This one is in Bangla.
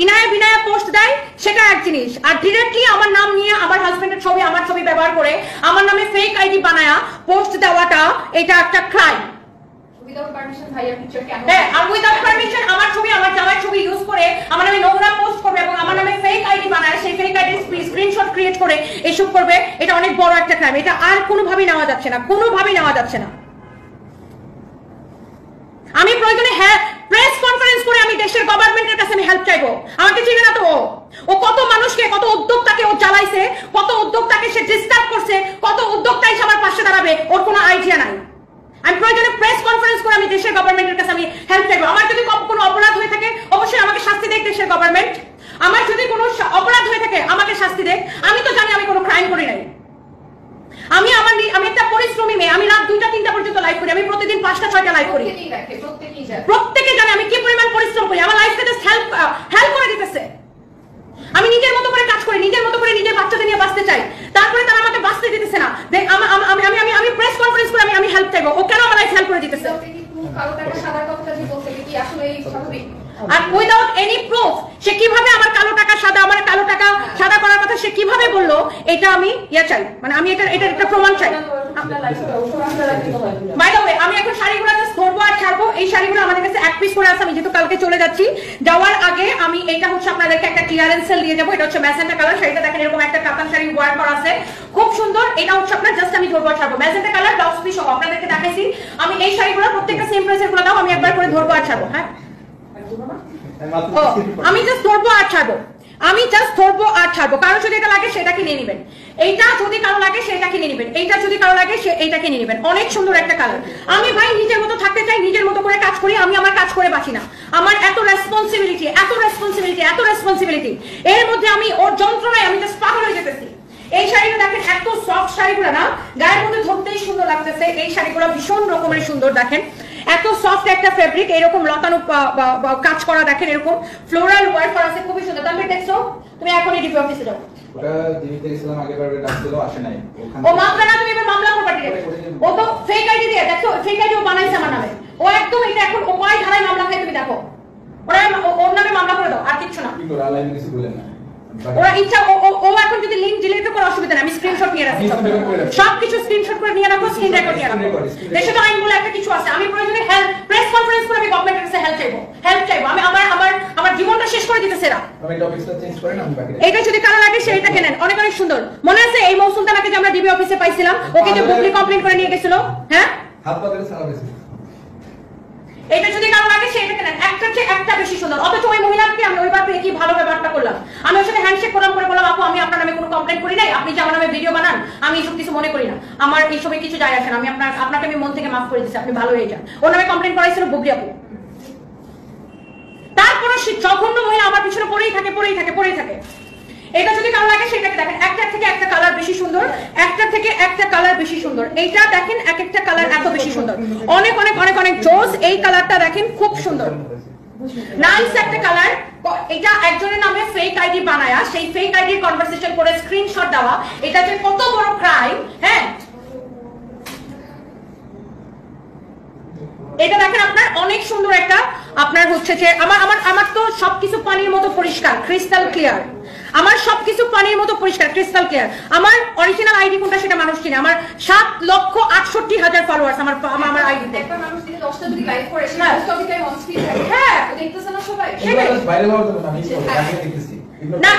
ইনায়া বিনায়া পোস্ট দেয় সেটা এক জিনিস, আর ডিরেক্টলি আমার নাম নিয়ে আমার হাজবেন্ডের ছবি আমার ছবি ব্যবহার করে আমার নামে ফেক আইডি বানায়া পোস্ট দেওয়াটা এটা একটা ক্রাইম। উইদাউট পারমিশন ভাইয়া পিকচার কেন? হ্যাঁ, আর উইদাউট পারমিশন আমার ছবি আমার জামাইয়ের ছবি ইউজ করে আমার নামে নোংরা পোস্ট করবে এবং আমার নামে ফেক আইডি বানায় সেই ফেক আইডি স্ক্রিনশট ক্রিয়েট করে এসব করবে, এটা অনেক বড় একটা ক্রাইম। এটা আর কোনোভাবেই নেওয়া যাচ্ছে না, কোনোভাবেই নেওয়া যাচ্ছে না। আমি প্রয়োজনে প্রেস কনফারেন্স করে আমি দেশের গভর্নমেন্টের কাছে আমি হেল্প চাইবো। আমাকে চিনে না তো ও কত মানুষকে কত উদ্যোক্তাকে ও চালাইছে, কত উদ্যোক্তাকে সে ডিস্টার্ব করছে, কত উদ্যোক্তা এসে আমার পাশে দাঁড়াবে ওর কোনো আইডিয়া নাই। আমি প্রয়োজনে প্রেস কনফারেন্স করে আমি দেশের গভর্নমেন্টের কাছে আমি হেল্প চাইবো। আমার যদি কোনো অপরাধ হয়ে থাকে অবশ্যই আমাকে শাস্তি দেখ দেশের গভর্নমেন্ট। আমার যদি কোনো অপরাধ হয়ে থাকে আমাকে শাস্তি দেখ। আমি তো জানি আমি কোনো ক্রাইম করি নাই। আমি একটা পরিশ্রমী মেয়ে, আমি রাত 2টা 3টা পর্যন্ত লাইভ করি, আমি প্রতিদিন 5টা 6টা লাইভ করি। প্রত্যেকে জানে আমি কি পরিমাণ পরিশ্রম করি। আমার লাইফে জাস্ট হেল্প করে দিতেছে। আমি নিজের মতো করে কাজ করি, নিজের মতো করে নিজের বাচ্চাদের নিয়ে বাঁচতে চাই, তারপরে তারা আমাকে বাঁচতে দিতেছে না। আমি প্রেস কনফারেন্স করে আমি হেল্প চাইবো, ও কেন আমার লাইফ হেল্প করে দিতেছে? আর উইদাউট এনি প্রুফ সে কিভাবে আমার কালো টাকা সাদা করার কথা সে কিভাবে বললো, এটা আমি চাই, মানে আমি এটা একটা প্রমাণ চাই। বাই দ্য ওয়ে, আমি এখন শাড়িগুলো জাস্ট ধরবো আর ছাড়বো। এই শাড়িগুলো আমাদের কাছে এক পিস করে আছে, আমি যেহেতু কালকে চলে যাচ্ছি, যাওয়ার আগে আমি এটা হচ্ছে আপনাদেরকে একটা ক্লিয়ারেন্স সেল দিয়ে যাবো। এটা হচ্ছে ম্যাজেন্টা কালার শাড়িটা, দেখেন এরকম একটা কাতান শাড়ি ওয়ার করা আছে, খুব সুন্দর। এটা হচ্ছে আপনার জাস্ট আমি ধরবো আর ছাড়বো, ম্যাজেন্টা কালার ব্লাউজ পিস সহ আপনাদেরকে দেখাইছি। আমি এই শাড়িগুলো প্রত্যেকটা সেম প্রাইসের গুলো দাও, আমি একবার করে ধরবো আর ছাড়বো। হ্যাঁ, আমি জাস্ট ধরবো আর ছাড়বো, আমি জাস্ট ধরবো আর ছাড়বো। কারো যদি এটা লাগে সেটাকে নিয়ে নেবেন, এইটা যদি কারো লাগে সেটাকে নিয়ে নেবেন, এইটা যদি কারো লাগে এইটাকে নিয়ে নেবেন। অনেক সুন্দর একটা কালার। আমি ভাই নিজের মতো থাকতে চাই, নিজের মতো করে কাজ করি, আমি আমার কাজ করে বাঁচি না। আমার এত রেসপন্সিবিলিটি, এত রেসপন্সিবিলিটি, এত রেসপন্সিবিলিটি, এর মধ্যে আমি ওর যন্ত্রণায় আমি জাস্ট পাগল হয়ে যেতেছি। এই শাড়িটা দেখেন, এত সফট শাড়িগুলো না গায়ের মধ্যে ধরতেই সুন্দর লাগতেছে। এই শাড়িগুলো ভীষণ রকমের সুন্দর, দেখেন এত সফট একটা ফেব্রিক, এরকম লতানো কাজ করা, দেখেন এরকম ফ্লোরাল ওয়ার্ক করা আছে, খুবই সুন্দর। তুমি দেখছো, তুমি এখনই ডিপি অফিসে যাও। ওটা দিতে গেছিলাম আগেবার ডাকছিল, আসে নাই। ও মামলা না, তুমি এবার মামলা করবা ডিরেক্ট। ও তো ফেক আইডি দিয়ে, দেখছো ফেক আইডি ও বানাইছে আমার নামে। ও একদম এটা এখন ও কয় ধারায় মামলা খায় তুমি দেখো। ওর নামে মামলা করে দাও, আর কিচ্ছু না। কি করে আলাইন কিছু বলেন না, ওরা ইচ্ছা ও এখন যদি লিংক ডিলিট করে অসুবিধা নেই, আমি স্ক্রিনশট নিয়ে রাখছি, সবকিছু স্ক্রিনশট করে নিয়ে রাখো, স্ক্রিন রেকর্ড নিয়ে রাখো। দেশে তো আইন বলে একটা কিছু আছে। আমি প্রয়োজনে প্রেস কনফারেন্স করে আমি গভর্নমেন্টের কাছে হেল্প চাইবো। আমি আমার জীবনটা শেষ করে দিতেছে এরা। আমি এটা অফিসটা চেঞ্জ করে না, আমি বাকি এটা যদি কারো লাগে সেইটা কেনেন, অনেক অনেক সুন্দর। মনে আছে এই মৌসুমটাকে যে আমরা ডিবি অফিসে পাইছিলাম, ওকে যে বুকলি কমপ্লেইন করে নিয়ে গেছিল? হ্যাঁ, হাত পাতলে সারা বেশি। এটা যদি কারো লাগে সেটা কেনেন, একটা চেয়ে একটা বেশি সুন্দর। অথচ ওই মহিলাকে আমি ওইবার পেয়ে কি ভালো ব্যবহারটা করলাম। আমি ওর সাথে হ্যান্ডশেক করলাম, করে বললাম আপু আমি আপনার নামে কোনো কমপ্লেন করি নাই, আপনি যে আমার নামে ভিডিও বানান আমি এইসব কিছু মনে করি না, আমার এইসবে কিছু যায় আসে না, আমি আপনাকে আমি মন থেকে মাফ করে দিচ্ছি, আপনি ভালো হয়ে যান। ওর নামে কমপ্লেন করাইছিল বুবলি আপু। তারপরে সে জঘন্য মহিলা আমার পিছনে পড়েই থাকে। এটা যদি কারো লাগে সেটাকে দেখেন, একটা থেকে একটা কালার বেশি সুন্দর, একটা থেকে একটা কালার বেশি সুন্দর। এইটা দেখেন এক একটা কালার এত বেশি সুন্দর, অনেক অনেক অনেক অনেক জোস। এই কালারটা দেখেন খুব সুন্দর, নাইস একটা কালার। এটা একজনের নামে ফেক আইডি বানায়া সেই ফেক আইডির কনভারসেশন করে স্ক্রিনশট দেওয়া, এটা যে কত বড় ক্রাইম। হ্যাঁ, এটা দেখেন আপনার অনেক সুন্দর একটা, আপনার হচ্ছে যে আমার তো সবকিছু পানির মতো পরিষ্কার, ক্রিস্টাল ক্লিয়ার। আমার সবকিছু পানির মতো পরিষ্কার, ক্রিস্টাল ক্লিয়ার। আমার অরিজিনাল আইডি কোনটা সেটা মানুষ চিনে। আমার 7,68,000 ফলোয়ার্স আমার আইডিতে। একটা মানুষ দিনে 10টা যদি লাইভ করে সে টপিকে অন স্ক্রিন থাকে। হ্যাঁ, দেখতেছ না সবাই? ভাইরাল হওয়ার জন্য আমি দেখতেছি না,